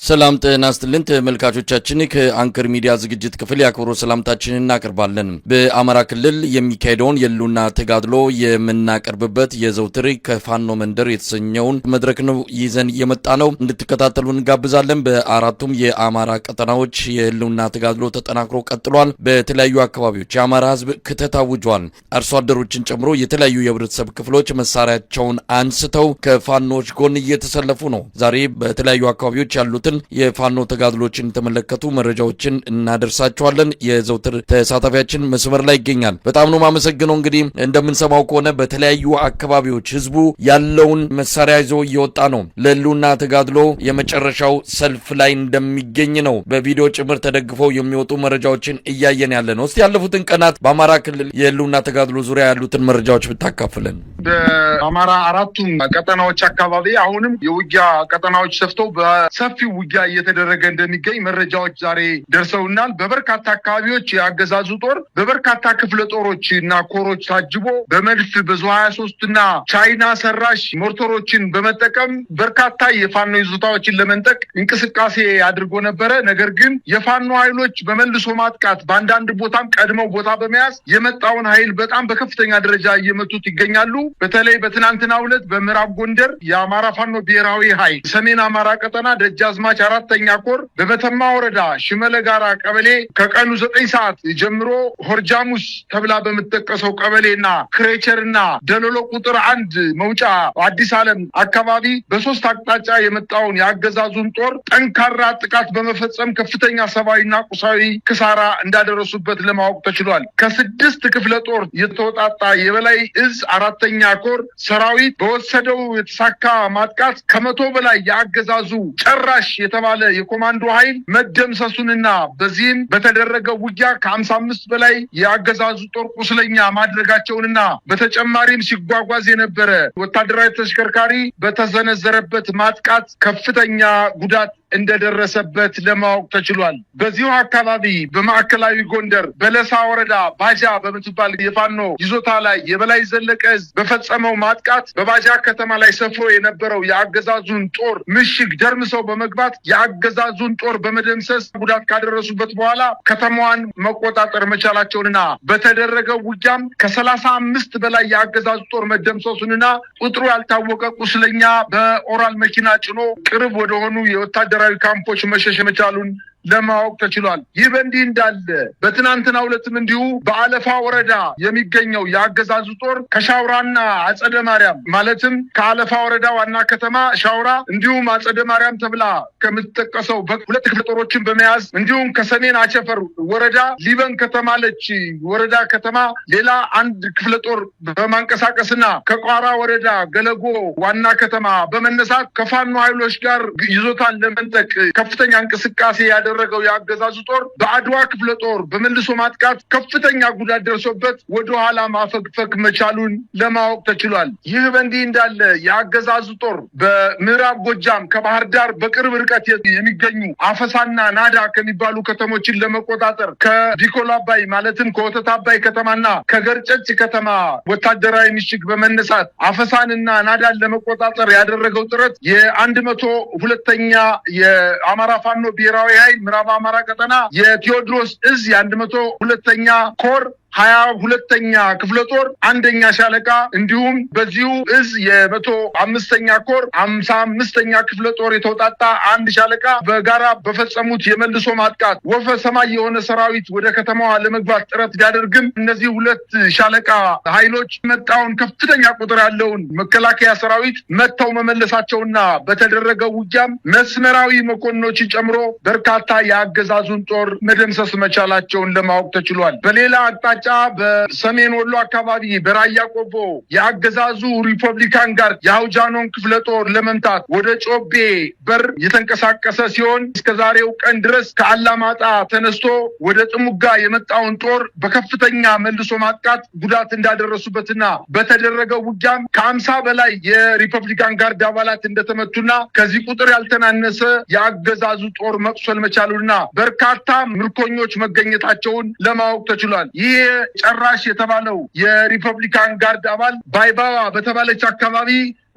ሰላም ጤና ይስጥልን ተመልካቾቻችን ከአንከር ሚዲያ ዝግጅት ክፍል ያክብሮ ሰላምታችንን እናቀርባለን። በአማራ ክልል የሚካሄደውን የሉና ተጋድሎ የምናቀርብበት የዘውትር ከፋኖ መንደር የተሰኘውን መድረክ ነው ይዘን የመጣ ነው። እንድትከታተሉ እንጋብዛለን። በአራቱም የአማራ ቀጠናዎች የሉና ተጋድሎ ተጠናክሮ ቀጥሏል። በተለያዩ አካባቢዎች የአማራ ሕዝብ ክተት አውጇል። አርሶ አደሮችን ጨምሮ የተለያዩ የህብረተሰብ ክፍሎች መሳሪያቸውን አንስተው ከፋኖች ጎን እየተሰለፉ ነው። ዛሬ በተለያዩ አካባቢዎች ያሉትን የፋኖ ተጋድሎችን ተመለከቱ መረጃዎችን እናደርሳቸዋለን። የዘውትር ተሳታፊያችን መስመር ላይ ይገኛል። በጣም ነው ማመሰግነው። እንግዲህ እንደምንሰማው ከሆነ በተለያዩ አካባቢዎች ህዝቡ ያለውን መሳሪያ ይዞ እየወጣ ነው። ለሉና ተጋድሎ የመጨረሻው ሰልፍ ላይ እንደሚገኝ ነው በቪዲዮ ጭምር ተደግፈው የሚወጡ መረጃዎችን እያየን ያለ ነው። እስቲ ያለፉትን ቀናት በአማራ ክልል የሉና ተጋድሎ ዙሪያ ያሉትን መረጃዎች ብታካፍለን። በአማራ አራቱም ቀጠናዎች አካባቢ አሁንም የውጊያ ቀጠናዎች ሰፍተው በሰፊው ውጊያ እየተደረገ እንደሚገኝ መረጃዎች ዛሬ ደርሰውናል። በበርካታ አካባቢዎች የአገዛዙ ጦር በበርካታ ክፍለ ጦሮች እና ኮሮች ታጅቦ በመድፍ በዙ 23 እና ቻይና ሰራሽ ሞርተሮችን በመጠቀም በርካታ የፋኖ ይዞታዎችን ለመንጠቅ እንቅስቃሴ አድርጎ ነበረ። ነገር ግን የፋኖ ኃይሎች በመልሶ ማጥቃት በአንዳንድ ቦታም ቀድመው ቦታ በመያዝ የመጣውን ኃይል በጣም በከፍተኛ ደረጃ እየመቱት ይገኛሉ። በተለይ በትናንትናው ዕለት በምዕራብ ጎንደር የአማራ ፋኖ ብሔራዊ ኃይል ሰሜን አማራ ቀጠና ደጃዝማች አራተኛ ኮር በመተማ ወረዳ ሽመለ ጋራ ቀበሌ ከቀኑ 9 ሰዓት ጀምሮ ሆርጃሙስ ተብላ በምትጠቀሰው ቀበሌና ክሬቸርና ደሎሎ ቁጥር 1 መውጫ አዲስ ዓለም አካባቢ በሶስት አቅጣጫ የመጣውን የአገዛዙን ጦር ጠንካራ ጥቃት በመፈጸም ከፍተኛ ሰብአዊና ቁሳዊ ክሳራ እንዳደረሱበት ለማወቅ ተችሏል። ከ6 ክፍለ ጦር የተወጣጣ የበላይ እዝ አራተኛ ኮር ሰራዊት በወሰደው የተሳካ ማጥቃት ከ100 በላይ የአገዛዙ ጨራሽ የተባለ የኮማንዶ ኃይል መደምሰሱንና በዚህም በተደረገው ውጊያ ከ55 በላይ የአገዛዙ ጦር ቁስለኛ ማድረጋቸውንና በተጨማሪም ሲጓጓዝ የነበረ ወታደራዊ ተሽከርካሪ በተዘነዘረበት ማጥቃት ከፍተኛ ጉዳት እንደደረሰበት ለማወቅ ተችሏል። በዚሁ አካባቢ በማዕከላዊ ጎንደር በለሳ ወረዳ ባጃ በምትባል የፋኖ ይዞታ ላይ የበላይ ዘለቀ እዝ በፈጸመው ማጥቃት በባጃ ከተማ ላይ ሰፍሮ የነበረው የአገዛዙን ጦር ምሽግ ደርምሰው በመግባት የአገዛዙን ጦር በመደምሰስ ጉዳት ካደረሱበት በኋላ ከተማዋን መቆጣጠር መቻላቸውንና በተደረገው ውጊያም ከ35 በላይ የአገዛዙ ጦር መደምሰሱንና ቁጥሩ ያልታወቀ ቁስለኛ በኦራል መኪና ጭኖ ቅርብ ወደሆኑ የወታደራዊ ካምፖች መሸሽ መቻሉን ለማወቅ ተችሏል። ይህ በእንዲህ እንዳለ በትናንትናው ዕለትም እንዲሁ በአለፋ ወረዳ የሚገኘው የአገዛዙ ጦር ከሻውራና አጸደ ማርያም ማለትም ከአለፋ ወረዳ ዋና ከተማ ሻውራ እንዲሁም አጸደ ማርያም ተብላ ከምትጠቀሰው በሁለት ክፍለ ጦሮችን በመያዝ እንዲሁም ከሰሜን አቸፈር ወረዳ ሊበን ከተማለች ወረዳ ከተማ ሌላ አንድ ክፍለ ጦር በማንቀሳቀስና ከቋራ ወረዳ ገለጎ ዋና ከተማ በመነሳት ከፋኖ ኃይሎች ጋር ይዞታን ለመንጠቅ ከፍተኛ እንቅስቃሴ ያደረገው የአገዛዙ ጦር በአድዋ ክፍለ ጦር በመልሶ ማጥቃት ከፍተኛ ጉዳት ደርሶበት ወደ ኋላ ማፈግፈግ መቻሉን ለማወቅ ተችሏል። ይህ በእንዲህ እንዳለ የአገዛዙ ጦር በምዕራብ ጎጃም ከባህር ዳር በቅርብ ርቀት የሚገኙ አፈሳና ናዳ ከሚባሉ ከተሞችን ለመቆጣጠር ከዲኮል አባይ ማለትም ከወተት አባይ ከተማና ከገርጨጭ ከተማ ወታደራዊ ምሽግ በመነሳት አፈሳንና ናዳን ለመቆጣጠር ያደረገው ጥረት የ102ኛ የአማራ ፋኖ ብሔራዊ ኃይል ምዕራብ አማራ ቀጠና የቴዎድሮስ እዝ የ102ኛ ኮር 22ኛ ክፍለ ጦር 1ኛ ሻለቃ እንዲሁም በዚሁ እዝ የ105ኛ ኮር 55ኛ ክፍለ ጦር የተውጣጣ አንድ ሻለቃ በጋራ በፈጸሙት የመልሶ ማጥቃት ወፈ ሰማይ የሆነ ሰራዊት ወደ ከተማዋ ለመግባት ጥረት ቢያደርግም እነዚህ ሁለት ሻለቃ ኃይሎች መጣውን ከፍተኛ ቁጥር ያለውን መከላከያ ሰራዊት መተው መመለሳቸውና በተደረገው ውጊያም መስመራዊ መኮንኖችን ጨምሮ በርካታ የአገዛዙን ጦር መደምሰስ መቻላቸውን ለማወቅ ተችሏል። በሌላ አቅጣጫ በሰሜን ወሎ አካባቢ በራያ ቆቦ የአገዛዙ ሪፐብሊካን ጋር የአውጃኖን ክፍለ ጦር ለመምታት ወደ ጮቤ በር የተንቀሳቀሰ ሲሆን እስከዛሬው ቀን ድረስ ከአላማጣ ተነስቶ ወደ ጥሙጋ የመጣውን ጦር በከፍተኛ መልሶ ማጥቃት ጉዳት እንዳደረሱበትና በተደረገው ውጊያም ከ50 በላይ የሪፐብሊካን ጋርድ አባላት እንደተመቱና ከዚህ ቁጥር ያልተናነሰ የአገዛዙ ጦር መቁሰል መቻሉና በርካታ ምርኮኞች መገኘታቸውን ለማወቅ ተችሏል። ይህ ጨራሽ የተባለው የሪፐብሊካን ጋርድ አባል ባይባዋ በተባለች አካባቢ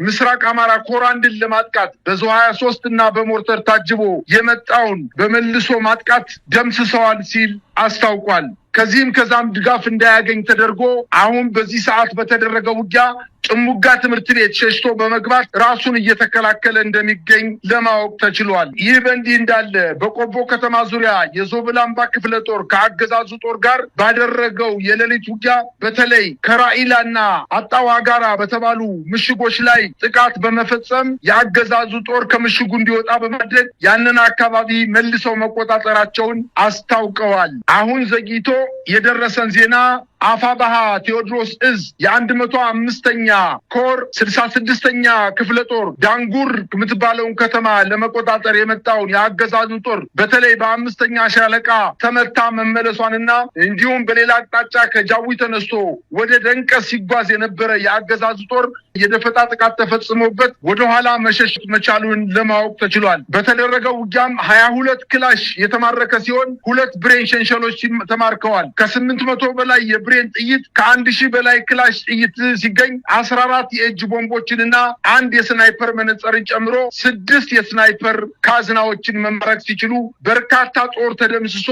ምስራቅ አማራ ኮር አንድን ለማጥቃት በዙ 23 እና በሞርተር ታጅቦ የመጣውን በመልሶ ማጥቃት ደምስሰዋል ሲል አስታውቋል። ከዚህም ከዛም ድጋፍ እንዳያገኝ ተደርጎ አሁን በዚህ ሰዓት በተደረገው ውጊያ ጥሙጋ ትምህርት ቤት ሸሽቶ በመግባት ራሱን እየተከላከለ እንደሚገኝ ለማወቅ ተችሏል። ይህ በእንዲህ እንዳለ በቆቦ ከተማ ዙሪያ የዞብላምባ ክፍለ ጦር ከአገዛዙ ጦር ጋር ባደረገው የሌሊት ውጊያ በተለይ ከራኢላና አጣዋ ጋራ በተባሉ ምሽጎች ላይ ጥቃት በመፈጸም የአገዛዙ ጦር ከምሽጉ እንዲወጣ በማድረግ ያንን አካባቢ መልሰው መቆጣጠራቸውን አስታውቀዋል። አሁን ዘግይቶ የደረሰን ዜና አፋባሃ ቴዎድሮስ እዝ የ105ኛ ኮር 66ኛ ክፍለ ጦር ዳንጉር የምትባለውን ከተማ ለመቆጣጠር የመጣውን የአገዛዙ ጦር በተለይ በ5ኛ ሻለቃ ተመታ መመለሷንና እንዲሁም በሌላ አቅጣጫ ከጃዊ ተነስቶ ወደ ደንቀስ ሲጓዝ የነበረ የአገዛዙ ጦር የደፈጣ ጥቃት ተፈጽሞበት ወደ ኋላ መሸሽ መቻሉን ለማወቅ ተችሏል። በተደረገው ውጊያም 22 ክላሽ የተማረከ ሲሆን 2 ብሬን ሸንሸሎች ተማርከዋል። ከ800 በላይ የብሬን ጥይት ከ1000 በላይ ክላሽ ጥይት ሲገኝ 14 የእጅ ቦምቦችንና 1 የስናይፐር መነጽርን ጨምሮ 6 የስናይፐር ካዝናዎችን መማረክ ሲችሉ በርካታ ጦር ተደምስሶ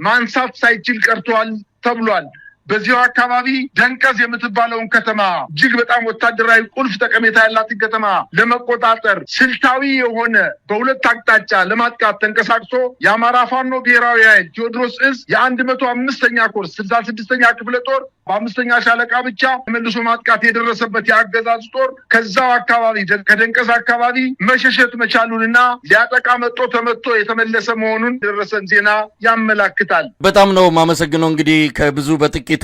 ማንሳት ሳይችል ቀርቷል ተብሏል። በዚሁ አካባቢ ደንቀዝ የምትባለውን ከተማ እጅግ በጣም ወታደራዊ ቁልፍ ጠቀሜታ ያላትን ከተማ ለመቆጣጠር ስልታዊ የሆነ በሁለት አቅጣጫ ለማጥቃት ተንቀሳቅሶ የአማራ ፋኖ ብሔራዊ ኃይል ቴዎድሮስ እዝ የ105ኛ ኮር 66ኛ ክፍለ ጦር በ5ኛ ሻለቃ ብቻ መልሶ ማጥቃት የደረሰበት የአገዛዝ ጦር ከዛው አካባቢ ከደንቀዝ አካባቢ መሸሸት መቻሉንና ሊያጠቃ ተመቶ የተመለሰ መሆኑን ደረሰን ዜና ያመላክታል። በጣም ነው ማመሰግነው። እንግዲህ ከብዙ በጥቂቱ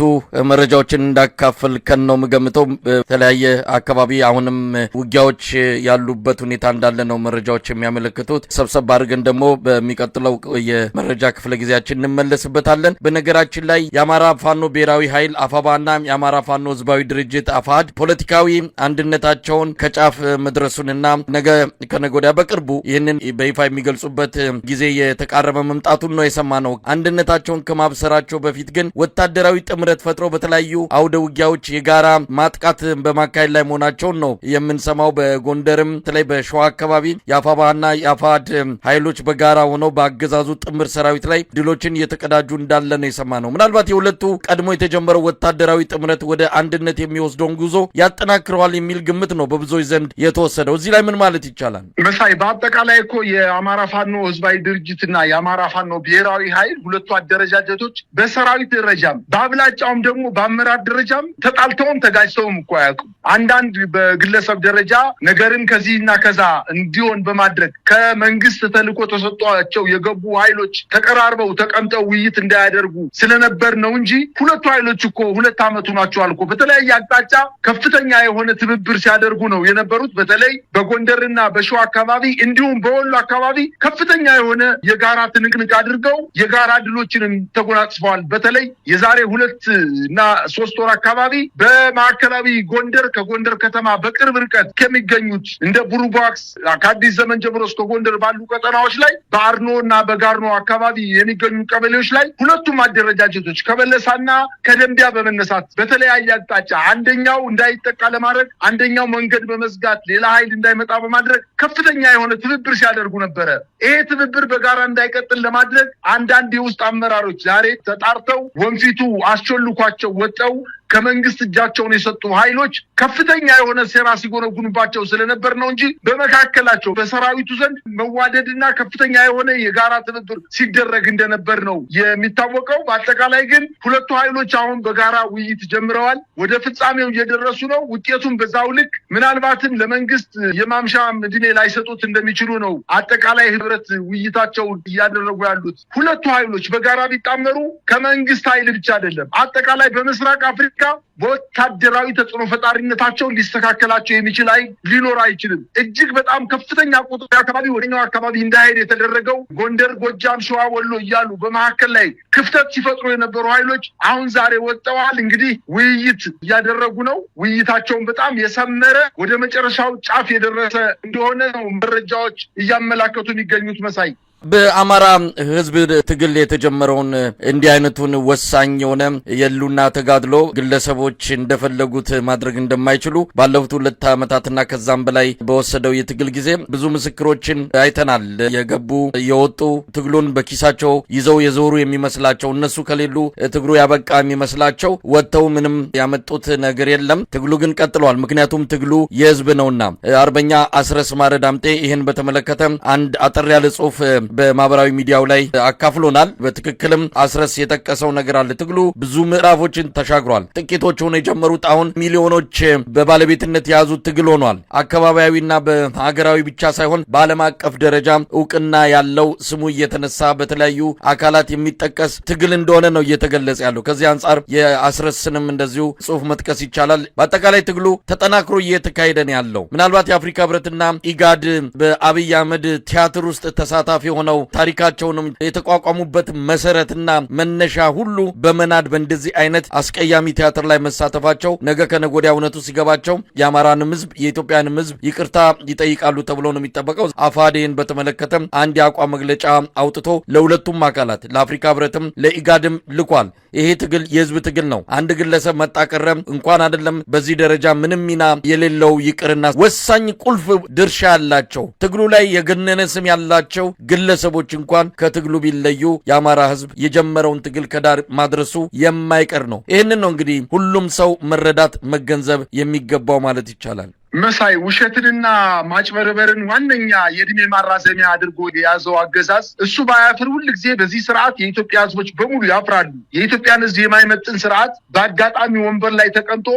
መረጃዎችን እንዳካፈልከን ነው የምገምተው። በተለያየ አካባቢ አሁንም ውጊያዎች ያሉበት ሁኔታ እንዳለ ነው መረጃዎች የሚያመለክቱት። ሰብሰብ አድርገን ደግሞ በሚቀጥለው የመረጃ ክፍለ ጊዜያችን እንመለስበታለን። በነገራችን ላይ የአማራ ፋኖ ብሔራዊ ኃይል አፋባና የአማራ ፋኖ ህዝባዊ ድርጅት አፋድ ፖለቲካዊ አንድነታቸውን ከጫፍ መድረሱንና ነገ ከነገ ወዲያ በቅርቡ ይህንን በይፋ የሚገልጹበት ጊዜ የተቃረበ መምጣቱን ነው የሰማነው። አንድነታቸውን ከማብሰራቸው በፊት ግን ወታደራዊ ጥምረት ፈጥረው በተለያዩ አውደ ውጊያዎች የጋራ ማጥቃት በማካሄድ ላይ መሆናቸውን ነው የምንሰማው። በጎንደርም በተለይ በሸዋ አካባቢ የአፋባና የአፋድ ኃይሎች በጋራ ሆነው በአገዛዙ ጥምር ሰራዊት ላይ ድሎችን እየተቀዳጁ እንዳለ ነው የሰማነው። ምናልባት የሁለቱ ቀድሞ የተጀመረው ወታደራዊ ጥምረት ወደ አንድነት የሚወስደውን ጉዞ ያጠናክረዋል የሚል ግምት ነው በብዙዎች ዘንድ የተወሰደው። እዚህ ላይ ምን ማለት ይቻላል? መሳይ በአጠቃላይ እኮ የአማራ ፋኖ ህዝባዊ ድርጅትና የአማራ ፋኖ ብሔራዊ ኃይል ሁለቱ አደረጃጀቶች በሰራዊት ደረጃም በአብላጫውም ደግሞ በአመራር ደረጃም ተጣልተውም ተጋጭተውም እኮ አያውቁም። አንዳንድ በግለሰብ ደረጃ ነገርን ከዚህና ከዛ እንዲሆን በማድረግ ከመንግስት ተልዕኮ ተሰጥቷቸው የገቡ ኃይሎች ተቀራርበው ተቀምጠው ውይይት እንዳያደርጉ ስለነበር ነው እንጂ ሁለቱ ኃይሎች እኮ 2 ዓመቱ ናቸዋል እኮ በተለያየ አቅጣጫ ከፍተኛ የሆነ ትብብር ሲያደርጉ ነው የነበሩት። በተለይ በጎንደርና በሸዋ አካባቢ እንዲሁም በወሎ አካባቢ ከፍተኛ የሆነ የጋራ ትንቅንቅ አድርገው የጋራ ድሎችንም ተጎናጽፈዋል። በተለይ የዛሬ 2 እና 3 ወር አካባቢ በማዕከላዊ ጎንደር ከጎንደር ከተማ በቅርብ ርቀት ከሚገኙት እንደ ቡሩባክስ ከአዲስ ዘመን ጀምሮ እስከ ጎንደር ባሉ ቀጠናዎች ላይ በአርኖ እና በጋርኖ አካባቢ የሚገኙ ቀበሌዎች ላይ ሁለቱም አደረጃጀቶች ከበለሳና ከደንቢያ በመነሳት በተለያየ አቅጣጫ አንደኛው እንዳይጠቃ ለማድረግ አንደኛው መንገድ በመዝጋት ሌላ ኃይል እንዳይመጣ በማድረግ ከፍተኛ የሆነ ትብብር ሲያደርጉ ነበረ። ይሄ ትብብር በጋራ እንዳይቀጥል ለማድረግ አንዳንድ የውስጥ አመራሮች ዛሬ ተጣርተው ወንፊቱ አስቸልኳቸው ወጠው ከመንግስት እጃቸውን የሰጡ ኃይሎች ከፍተኛ የሆነ ሴራ ሲጎነጉኑባቸው ስለነበር ነው እንጂ በመካከላቸው በሰራዊቱ ዘንድ መዋደድና ከፍተኛ የሆነ የጋራ ትብብር ሲደረግ እንደነበር ነው የሚታወቀው። በአጠቃላይ ግን ሁለቱ ኃይሎች አሁን በጋራ ውይይት ጀምረዋል። ወደ ፍጻሜው እየደረሱ ነው። ውጤቱም በዛው ልክ ምናልባትም ለመንግስት የማምሻ ዕድሜ ላይሰጡት እንደሚችሉ ነው አጠቃላይ ህብረት ውይይታቸው እያደረጉ ያሉት። ሁለቱ ኃይሎች በጋራ ቢጣመሩ ከመንግስት ኃይል ብቻ አይደለም አጠቃላይ በምስራቅ አፍሪካ በወታደራዊ ተጽዕኖ ፈጣሪነታቸው ሊስተካከላቸው የሚችል ኃይል ሊኖር አይችልም። እጅግ በጣም ከፍተኛ ቁጥር አካባቢ ወደኛው አካባቢ እንዳይሄድ የተደረገው ጎንደር፣ ጎጃም፣ ሸዋ፣ ወሎ እያሉ በመካከል ላይ ክፍተት ሲፈጥሩ የነበሩ ኃይሎች አሁን ዛሬ ወጥተዋል። እንግዲህ ውይይት እያደረጉ ነው። ውይይታቸውን በጣም የሰመረ ወደ መጨረሻው ጫፍ የደረሰ እንደሆነ ነው መረጃዎች እያመላከቱ የሚገኙት። መሳይ በአማራ ህዝብ ትግል የተጀመረውን እንዲህ አይነቱን ወሳኝ የሆነ የሉና ተጋድሎ ግለሰቦች እንደፈለጉት ማድረግ እንደማይችሉ ባለፉት 2 ዓመታትና ከዛም በላይ በወሰደው የትግል ጊዜ ብዙ ምስክሮችን አይተናል። የገቡ የወጡ ትግሉን በኪሳቸው ይዘው የዞሩ የሚመስላቸው እነሱ ከሌሉ ትግሉ ያበቃ የሚመስላቸው ወጥተው ምንም ያመጡት ነገር የለም። ትግሉ ግን ቀጥሏል። ምክንያቱም ትግሉ የህዝብ ነውና። አርበኛ አስረስ ማረ ዳምጤ ይህን በተመለከተ አንድ አጠር ያለ ጽሁፍ በማህበራዊ ሚዲያው ላይ አካፍሎናል። በትክክልም አስረስ የጠቀሰው ነገር አለ። ትግሉ ብዙ ምዕራፎችን ተሻግሯል። ጥቂቶች ሆነ የጀመሩት አሁን ሚሊዮኖች በባለቤትነት የያዙት ትግል ሆኗል። አካባቢያዊና በሀገራዊ ብቻ ሳይሆን በዓለም አቀፍ ደረጃ እውቅና ያለው ስሙ እየተነሳ በተለያዩ አካላት የሚጠቀስ ትግል እንደሆነ ነው እየተገለጸ ያለው። ከዚህ አንጻር የአስረስንም እንደዚሁ ጽሁፍ መጥቀስ ይቻላል። በአጠቃላይ ትግሉ ተጠናክሮ እየተካሄደ ነው ያለው። ምናልባት የአፍሪካ ህብረትና ኢጋድ በአብይ አህመድ ቲያትር ውስጥ ተሳታፊ ሆነው ታሪካቸውንም የተቋቋሙበት መሰረትና መነሻ ሁሉ በመናድ በእንደዚህ አይነት አስቀያሚ ቲያትር ላይ መሳተፋቸው ነገ ከነገ ወዲያ እውነቱ ሲገባቸው የአማራንም ህዝብ የኢትዮጵያንም ህዝብ ይቅርታ ይጠይቃሉ ተብሎ ነው የሚጠበቀው። አፋዴን በተመለከተ አንድ የአቋም መግለጫ አውጥቶ ለሁለቱም አካላት ለአፍሪካ ህብረትም ለኢጋድም ልኳል። ይሄ ትግል የህዝብ ትግል ነው። አንድ ግለሰብ መጣቀረ እንኳን አይደለም በዚህ ደረጃ ምንም ሚና የሌለው ይቅርና ወሳኝ ቁልፍ ድርሻ ያላቸው ትግሉ ላይ የገነነ ስም ያላቸው ግለሰቦች እንኳን ከትግሉ ቢለዩ የአማራ ህዝብ የጀመረውን ትግል ከዳር ማድረሱ የማይቀር ነው። ይህንን ነው እንግዲህ ሁሉም ሰው መረዳት መገንዘብ የሚገባው ማለት ይቻላል። መሳይ ውሸትንና ማጭበርበርን ዋነኛ የእድሜ ማራዘሚያ አድርጎ የያዘው አገዛዝ እሱ ባያፍር ሁል ጊዜ በዚህ ስርዓት የኢትዮጵያ ህዝቦች በሙሉ ያፍራሉ። የኢትዮጵያን ህዝብ የማይመጥን ስርዓት በአጋጣሚ ወንበር ላይ ተቀምጦ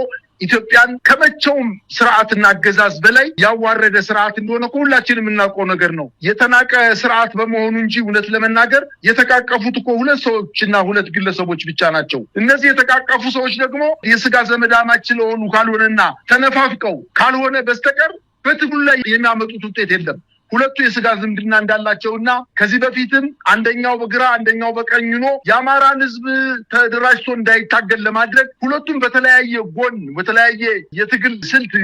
ኢትዮጵያን ከመቼውም ስርዓትና አገዛዝ በላይ ያዋረደ ስርዓት እንደሆነ ሁላችንም የምናውቀው ነገር ነው። የተናቀ ስርዓት በመሆኑ እንጂ እውነት ለመናገር የተቃቀፉት እኮ 2 ሰዎችና 2 ግለሰቦች ብቻ ናቸው። እነዚህ የተቃቀፉ ሰዎች ደግሞ የስጋ ዘመዳማች ስለሆኑ ካልሆነና ተነፋፍቀው ካልሆነ በስተቀር በትግሉ ላይ የሚያመጡት ውጤት የለም። ሁለቱ የስጋ ዝምድና እንዳላቸውና ከዚህ በፊትም አንደኛው በግራ አንደኛው በቀኝ ሆኖ የአማራን ህዝብ ተደራጅቶ እንዳይታገል ለማድረግ ሁለቱም በተለያየ ጎን በተለያየ የትግል ስልት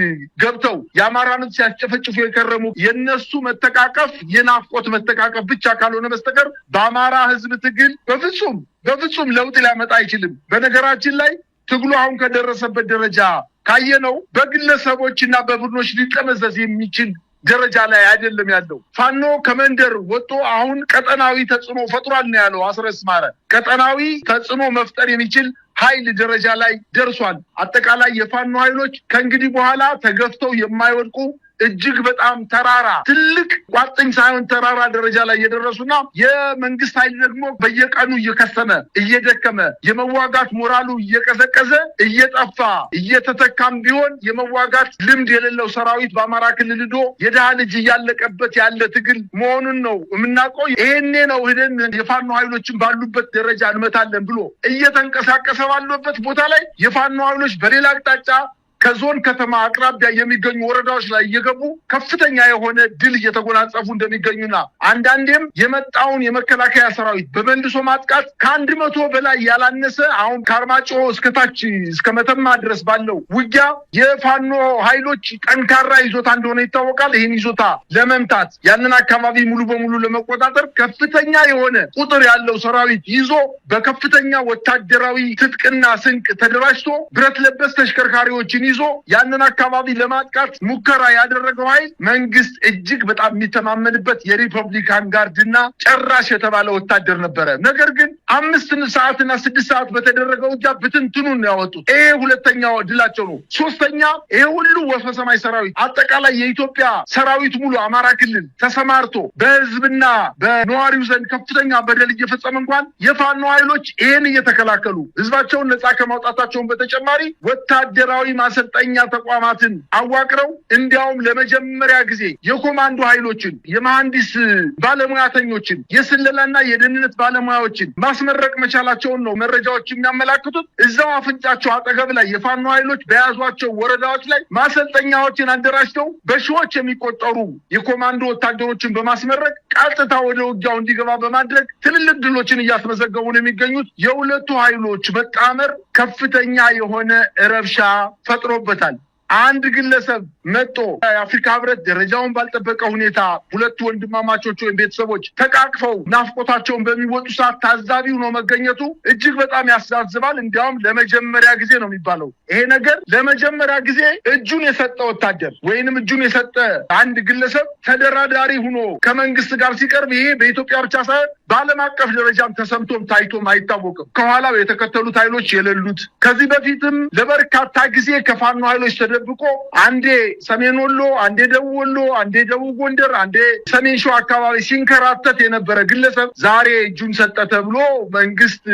ገብተው የአማራን ህዝብ ሲያስጨፈጭፉ የከረሙ የነሱ መተቃቀፍ የናፍቆት መተቃቀፍ ብቻ ካልሆነ በስተቀር በአማራ ህዝብ ትግል በፍጹም ለውጥ ሊያመጣ አይችልም። በነገራችን ላይ ትግሉ አሁን ከደረሰበት ደረጃ ካየነው በግለሰቦችና በቡድኖች ሊጠመዘዝ የሚችል ደረጃ ላይ አይደለም ያለው። ፋኖ ከመንደር ወጥቶ አሁን ቀጠናዊ ተጽዕኖ ፈጥሯል ነው ያለው አስረስ ማረ። ቀጠናዊ ተጽዕኖ መፍጠር የሚችል ኃይል ደረጃ ላይ ደርሷል። አጠቃላይ የፋኖ ኃይሎች ከእንግዲህ በኋላ ተገፍተው የማይወድቁ እጅግ በጣም ተራራ ትልቅ ቋጥኝ ሳይሆን ተራራ ደረጃ ላይ የደረሱና የመንግስት ኃይል ደግሞ በየቀኑ እየከሰመ እየደከመ የመዋጋት ሞራሉ እየቀዘቀዘ እየጠፋ እየተተካም ቢሆን የመዋጋት ልምድ የሌለው ሰራዊት በአማራ ክልል ዶ የድሃ ልጅ እያለቀበት ያለ ትግል መሆኑን ነው የምናውቀው። ይሄኔ ነው ሄደን የፋኖ ኃይሎችን ባሉበት ደረጃ እንመታለን ብሎ እየተንቀሳቀሰ ባሉበት ቦታ ላይ የፋኖ ኃይሎች በሌላ አቅጣጫ ከዞን ከተማ አቅራቢያ የሚገኙ ወረዳዎች ላይ እየገቡ ከፍተኛ የሆነ ድል እየተጎናጸፉ እንደሚገኙና አንዳንዴም የመጣውን የመከላከያ ሰራዊት በመልሶ ማጥቃት ከ100 በላይ ያላነሰ አሁን ከአርማጭሆ እስከታች እስከ መተማ ድረስ ባለው ውጊያ የፋኖ ኃይሎች ጠንካራ ይዞታ እንደሆነ ይታወቃል። ይህን ይዞታ ለመምታት ያንን አካባቢ ሙሉ በሙሉ ለመቆጣጠር ከፍተኛ የሆነ ቁጥር ያለው ሰራዊት ይዞ በከፍተኛ ወታደራዊ ትጥቅና ስንቅ ተደራጅቶ ብረት ለበስ ተሽከርካሪዎችን ይዞ ያንን አካባቢ ለማጥቃት ሙከራ ያደረገው ኃይል መንግስት እጅግ በጣም የሚተማመንበት የሪፐብሊካን ጋርድና ጨራሽ የተባለ ወታደር ነበረ። ነገር ግን 5 ሰዓትና 6 ሰዓት በተደረገው ውጊያ ብትንትኑን ያወጡት። ይሄ ሁለተኛው ድላቸው ነው። ሶስተኛ ይሄ ሁሉ ወፈ ሰማይ ሰራዊት አጠቃላይ የኢትዮጵያ ሰራዊት ሙሉ አማራ ክልል ተሰማርቶ በህዝብና በነዋሪው ዘንድ ከፍተኛ በደል እየፈጸመ እንኳን የፋኖ ኃይሎች ይሄን እየተከላከሉ ህዝባቸውን ነፃ ከማውጣታቸውን በተጨማሪ ወታደራዊ ማሰልጠኛ ተቋማትን አዋቅረው እንዲያውም ለመጀመሪያ ጊዜ የኮማንዶ ኃይሎችን የመሐንዲስ ባለሙያተኞችን የስለላና የደህንነት ባለሙያዎችን ማስመረቅ መቻላቸውን ነው መረጃዎች የሚያመላክቱት። እዛው አፍንጫቸው አጠገብ ላይ የፋኖ ኃይሎች በያዟቸው ወረዳዎች ላይ ማሰልጠኛዎችን አደራጅተው በሺዎች የሚቆጠሩ የኮማንዶ ወታደሮችን በማስመረቅ ቀጥታ ወደ ውጊያው እንዲገባ በማድረግ ትልልቅ ድሎችን እያስመዘገቡ ነው የሚገኙት። የሁለቱ ኃይሎች መጣመር ከፍተኛ የሆነ ረብሻ ፈጥሮበታል። አንድ ግለሰብ መጥቶ የአፍሪካ ህብረት ደረጃውን ባልጠበቀ ሁኔታ ሁለት ወንድማማቾች ወይም ቤተሰቦች ተቃቅፈው ናፍቆታቸውን በሚወጡ ሰዓት ታዛቢ ሆኖ መገኘቱ እጅግ በጣም ያሳዝባል። እንዲያውም ለመጀመሪያ ጊዜ ነው የሚባለው ይሄ ነገር። ለመጀመሪያ ጊዜ እጁን የሰጠ ወታደር ወይንም እጁን የሰጠ አንድ ግለሰብ ተደራዳሪ ሆኖ ከመንግስት ጋር ሲቀርብ ይሄ በኢትዮጵያ ብቻ ሳይሆን በዓለም አቀፍ ደረጃም ተሰምቶም ታይቶም አይታወቅም። ከኋላው የተከተሉት ኃይሎች የሌሉት ከዚህ በፊትም ለበርካታ ጊዜ ከፋኖ ኃይሎች ተደብቆ አንዴ ሰሜን ወሎ፣ አንዴ ደቡብ ወሎ፣ አንዴ ደቡብ ጎንደር፣ አንዴ ሰሜን ሸዋ አካባቢ ሲንከራተት የነበረ ግለሰብ ዛሬ እጁን ሰጠ ተብሎ መንግስት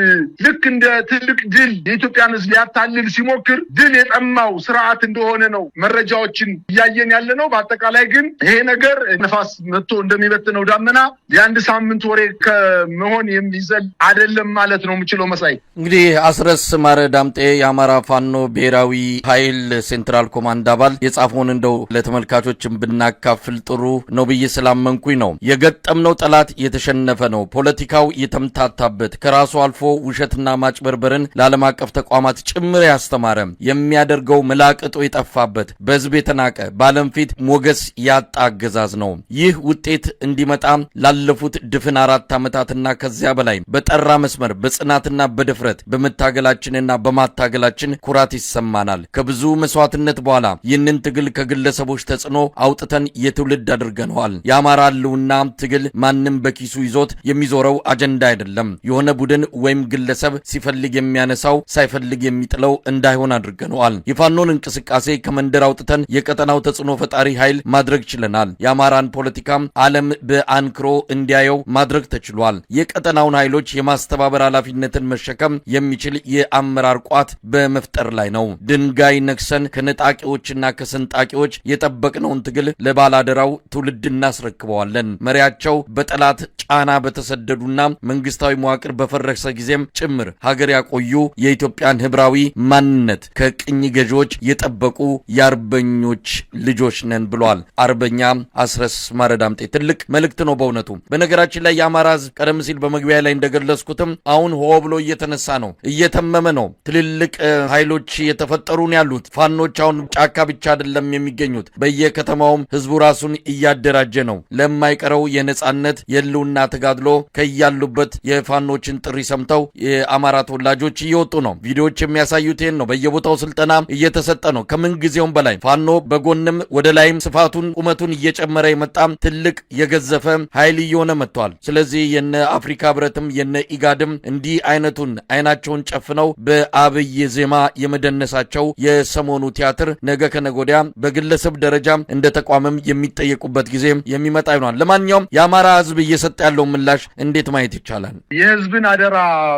ልክ እንደ ትልቅ ድል የኢትዮጵያን ሕዝብ ሊያታልል ሲሞክር ድል የጠማው ስርዓት እንደሆነ ነው መረጃዎችን እያየን ያለ ነው። በአጠቃላይ ግን ይሄ ነገር ነፋስ መጥቶ እንደሚበትነው ዳመና የአንድ ሳምንት ወሬ ከመሆን የሚዘል አይደለም ማለት ነው የምችለው። መሳይ እንግዲህ አስረስ ማረ ዳምጤ የአማራ ፋኖ ብሔራዊ ኃይል ሴንትራል ኮማንድ አባል የጻፈውን እንደው ለተመልካቾችም ብናካፍል ጥሩ ነው ብዬ ስላመንኩኝ ነው። የገጠምነው ጠላት የተሸነፈ ነው። ፖለቲካው የተምታታበት ከራሱ አልፎ ውሸትና ማጭበርበርን ለዓለም አቀፍ ተቋማት ጭምር ያስተማረ የሚያደርገው መላቅጦ የጠፋበት በህዝብ የተናቀ በዓለም ፊት ሞገስ ያጣ አገዛዝ ነው። ይህ ውጤት እንዲመጣ ላለፉት ድፍን 4 ዓመታትና ከዚያ በላይ በጠራ መስመር በጽናትና በድፍረት በመታገላችንና በማታገላችን ኩራት ይሰማናል። ከብዙ መስዋዕትነት በኋላ ይህንን ትግል ከግለሰቦች ተጽዕኖ አውጥተን የትውልድ አድርገነዋል። የአማራ ህልውና ትግል ማንም በኪሱ ይዞት የሚዞረው አጀንዳ አይደለም። የሆነ ቡድን ወይም ግለሰብ ሲፈልግ የሚያነሳው ሳይፈልግ የሚጥለው እንዳይሆን አድርገነዋል። የፋኖን እንቅስቃሴ ከመንደር አውጥተን የቀጠናው ተጽዕኖ ፈጣሪ ኃይል ማድረግ ችለናል። የአማራን ፖለቲካም ዓለም በአንክሮ እንዲያየው ማድረግ ተችሏል። የቀጠናውን ኃይሎች የማስተባበር ኃላፊነትን መሸከም የሚችል የአመራር ቋት በመፍጠር ላይ ነው። ድንጋይ ነክሰን ከነጣቂዎችና ከሰንጣቂዎች የጠበቅነውን ትግል ለባላደራው ትውልድ እናስረክበዋለን። መሪያቸው በጠላት ጫና በተሰደዱና መንግስታዊ መዋቅር በፈረሰ ጊዜም ጭምር ሀገር ያቆዩ የኢትዮጵያን ህብራዊ ማንነት ከቅኝ ገዢዎች የጠበቁ የአርበኞች ልጆች ነን ብሏል አርበኛ አስረስ ማረ ዳምጤ። ትልቅ መልእክት ነው በእውነቱ። በነገራችን ላይ የአማራ ህዝብ ቀደም ሲል በመግቢያ ላይ እንደገለጽኩትም አሁን ሆ ብሎ እየተነሳ ነው፣ እየተመመ ነው። ትልልቅ ኃይሎች እየተፈጠሩ ነው ያሉት። ፋኖች አሁን ጫካ ብቻ አይደለም የሚገኙት፣ በየከተማውም ህዝቡ ራሱን እያደራጀ ነው። ለማይቀረው የነጻነት የህልውና ተጋድሎ ከያሉበት የፋኖችን ጥሪ ሰምተው የአማራ ተወላጆች እየወጡ ነው። ቪዲዮዎች የሚያሳዩት ይህን ነው። በየቦታው ስልጠና እየተሰጠ ነው። ከምን ጊዜውም በላይ ፋኖ በጎንም ወደ ላይም ስፋቱን ቁመቱን እየጨመረ የመጣም ትልቅ የገዘፈ ኃይል እየሆነ መጥቷል። ስለዚህ የነ አፍሪካ ህብረትም የነ ኢጋድም እንዲህ አይነቱን አይናቸውን ጨፍነው በአብይ ዜማ የመደነሳቸው የሰሞኑ ቲያትር ነገ ከነጎዲያ በግለሰብ ደረጃ እንደ ተቋምም የሚጠየቁበት ጊዜ የሚመጣ ይሆናል። ለማንኛውም የአማራ ህዝብ እየሰጠ ያለው ምላሽ እንዴት ማየት ይቻላል? የህዝብን አደራ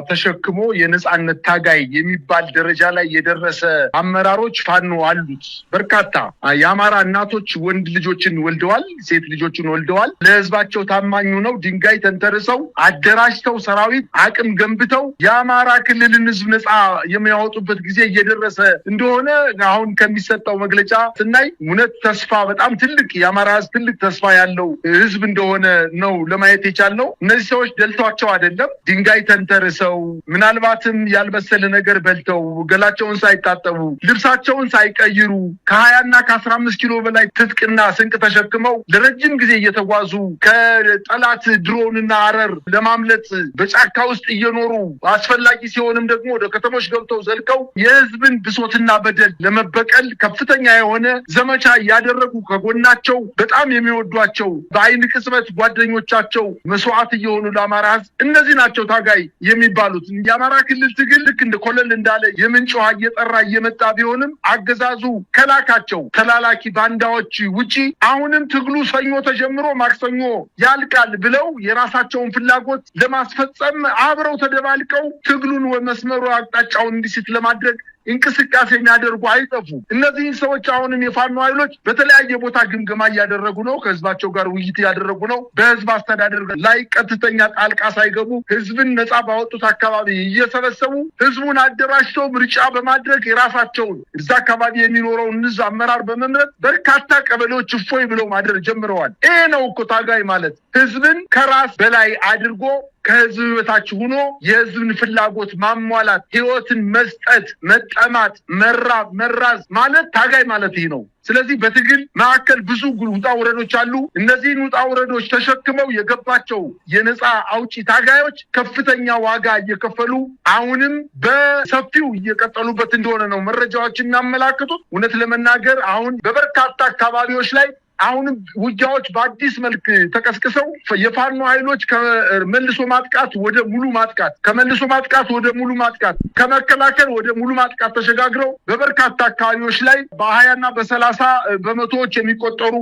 ተሸክሞ የነጻነት ታጋይ የሚባል ደረጃ ላይ የደረሰ አመራሮች ፋኖ አሉት። በርካታ የአማራ እናቶች ወንድ ልጆችን ወልደዋል፣ ሴት ልጆችን ወልደዋል። ለህዝባቸው ታማኙ ነው ድንጋይ ተንተርሰው አደራጅተው ሰራዊት አቅም ገንብተው የአማራ ክልልን ህዝብ ነጻ የሚያወጡበት ጊዜ እየደረሰ እንደሆነ አሁን ከሚሰጠው መግለጫ ስናይ እውነት ተስፋ በጣም ትልቅ የአማራ ህዝብ ትልቅ ተስፋ ያለው ህዝብ እንደሆነ ነው ለማየት የቻልነው። እነዚህ ሰዎች ደልቷቸው አይደለም ድንጋይ ተንተርሰው ምናልባትም ያልበሰለ ነገር በልተው ገላቸውን ሳይታጠቡ ልብሳቸውን ሳይቀይሩ ከ20 እና ከ15 ኪሎ በላይ ትጥቅና ስንቅ ተሸክመው ለረጅም ጊዜ እየተጓዙ ከጠላት ድሮንና አረር ለማምለጥ በጫካ ውስጥ እየኖሩ አስፈላጊ ሲሆንም ደግሞ ወደ ከተሞች ገብተው ዘልቀው የህዝብን ብሶትና በደል ለመበቀል ከፍተኛ የሆነ ዘመቻ እያደረጉ ከጎናቸው በጣም የሚወዷቸው በአይን ቅጽበት ጓደኞቻቸው መስዋዕት እየሆኑ ለአማራ ህዝብ እነዚህ ናቸው ታጋይ የሚባሉት። የአማራ ክልል ትግል ልክ እንደ ኮለል እንዳለ የምንጭ ውሃ እየጠራ እየመጣ ቢሆንም አገዛዙ ከላካቸው ተላላኪ ባንዳዎች ውጪ አሁንም ትግሉ ሰኞ ተጀምሮ ማክሰኞ ያልቃል ብለው የራሳቸውን ፍላጎት ለማስፈጸም አብረው ተደባልቀው ትግሉን መስመሩ አቅጣጫውን እንዲስት ለማድረግ እንቅስቃሴ የሚያደርጉ አይጠፉ። እነዚህ ሰዎች አሁንም የፋኖ ኃይሎች በተለያየ ቦታ ግምገማ እያደረጉ ነው። ከህዝባቸው ጋር ውይይት እያደረጉ ነው። በህዝብ አስተዳደር ላይ ቀጥተኛ ጣልቃ ሳይገቡ ህዝብን ነጻ ባወጡት አካባቢ እየሰበሰቡ ህዝቡን አደራጅተው ምርጫ በማድረግ የራሳቸውን እዛ አካባቢ የሚኖረውን ህዝብ አመራር በመምረጥ በርካታ ቀበሌዎች እፎይ ብለው ማድረግ ጀምረዋል። ይሄ ነው እኮ ታጋይ ማለት ህዝብን ከራስ በላይ አድርጎ ከህዝብ በታች ሆኖ የህዝብን ፍላጎት ማሟላት፣ ህይወትን መስጠት፣ መጠማት፣ መራብ፣ መራዝ ማለት ታጋይ ማለት ይህ ነው። ስለዚህ በትግል ማዕከል ብዙ ውጣ ውረዶች አሉ። እነዚህን ውጣ ውረዶች ተሸክመው የገባቸው የነፃ አውጪ ታጋዮች ከፍተኛ ዋጋ እየከፈሉ አሁንም በሰፊው እየቀጠሉበት እንደሆነ ነው መረጃዎች የሚያመላክቱት። እውነት ለመናገር አሁን በበርካታ አካባቢዎች ላይ አሁንም ውጊያዎች በአዲስ መልክ ተቀስቅሰው የፋኖ ኃይሎች ከመልሶ ማጥቃት ወደ ሙሉ ማጥቃት፣ ከመልሶ ማጥቃት ወደ ሙሉ ማጥቃት፣ ከመከላከል ወደ ሙሉ ማጥቃት ተሸጋግረው በበርካታ አካባቢዎች ላይ በ20 እና በ30 በመቶዎች የሚቆጠሩ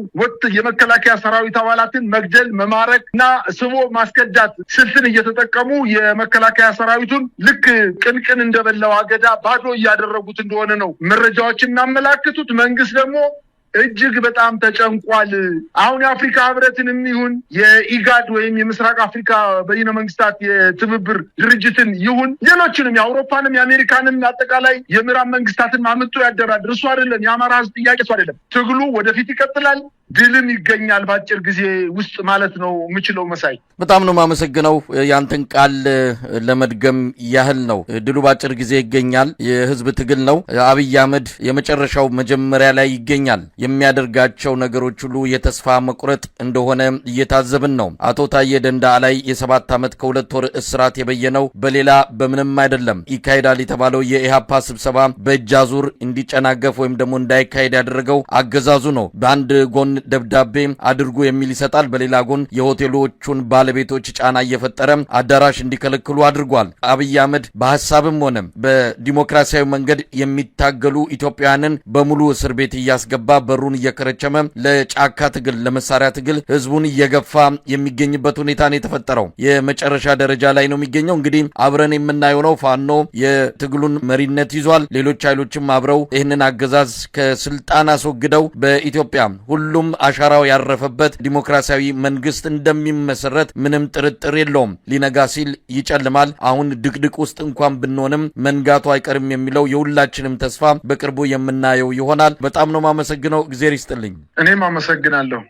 የመከላከያ ሰራዊት አባላትን መግደል፣ መማረክ እና ስቦ ማስከዳት ስልትን እየተጠቀሙ የመከላከያ ሰራዊቱን ልክ ቅንቅን እንደበላው አገዳ ባዶ እያደረጉት እንደሆነ ነው መረጃዎች የሚያመላክቱት። መንግስት ደግሞ እጅግ በጣም ተጨንቋል። አሁን የአፍሪካ ህብረትንም ይሁን የኢጋድ ወይም የምስራቅ አፍሪካ በይነ መንግስታት የትብብር ድርጅትን ይሁን ሌሎችንም የአውሮፓንም የአሜሪካንም አጠቃላይ የምዕራብ መንግስታትን አምጥቶ ያደራድር እሱ አይደለም። የአማራ ህዝብ ጥያቄ እሱ አይደለም። ትግሉ ወደፊት ይቀጥላል፣ ድልም ይገኛል በአጭር ጊዜ ውስጥ ማለት ነው የምችለው። መሳይ በጣም ነው የማመሰግነው። ያንተን ቃል ለመድገም ያህል ነው። ድሉ በአጭር ጊዜ ይገኛል። የህዝብ ትግል ነው። አብይ አህመድ የመጨረሻው መጀመሪያ ላይ ይገኛል። የሚያደርጋቸው ነገሮች ሁሉ የተስፋ መቁረጥ እንደሆነ እየታዘብን ነው። አቶ ታዬ ደንደዓ ላይ የ7 ዓመት ከ2 ወር እስራት የበየነው በሌላ በምንም አይደለም። ይካሄዳል የተባለው የኢሃፓ ስብሰባ በእጅ አዙር እንዲጨናገፍ ወይም ደግሞ እንዳይካሄድ ያደረገው አገዛዙ ነው። በአንድ ጎን ደብዳቤ አድርጉ የሚል ይሰጣል፣ በሌላ ጎን የሆቴሎቹን ባለቤቶች ጫና እየፈጠረ አዳራሽ እንዲከለክሉ አድርጓል። አብይ አህመድ በሐሳብም ሆነ በዲሞክራሲያዊ መንገድ የሚታገሉ ኢትዮጵያውያንን በሙሉ እስር ቤት እያስገባ በሩን እየከረቸመ ለጫካ ትግል፣ ለመሳሪያ ትግል ህዝቡን እየገፋ የሚገኝበት ሁኔታ ነው የተፈጠረው። የመጨረሻ ደረጃ ላይ ነው የሚገኘው። እንግዲህ አብረን የምናየው ነው። ፋኖ የትግሉን መሪነት ይዟል። ሌሎች ኃይሎችም አብረው ይህንን አገዛዝ ከስልጣን አስወግደው በኢትዮጵያ ሁሉም አሻራው ያረፈበት ዲሞክራሲያዊ መንግስት እንደሚመሰረት ምንም ጥርጥር የለውም። ሊነጋ ሲል ይጨልማል። አሁን ድቅድቅ ውስጥ እንኳን ብንሆንም መንጋቱ አይቀርም የሚለው የሁላችንም ተስፋ በቅርቡ የምናየው ይሆናል። በጣም ነው ማመሰግነው። እግዚአብሔር ይስጥልኝ። እኔም አመሰግናለሁ።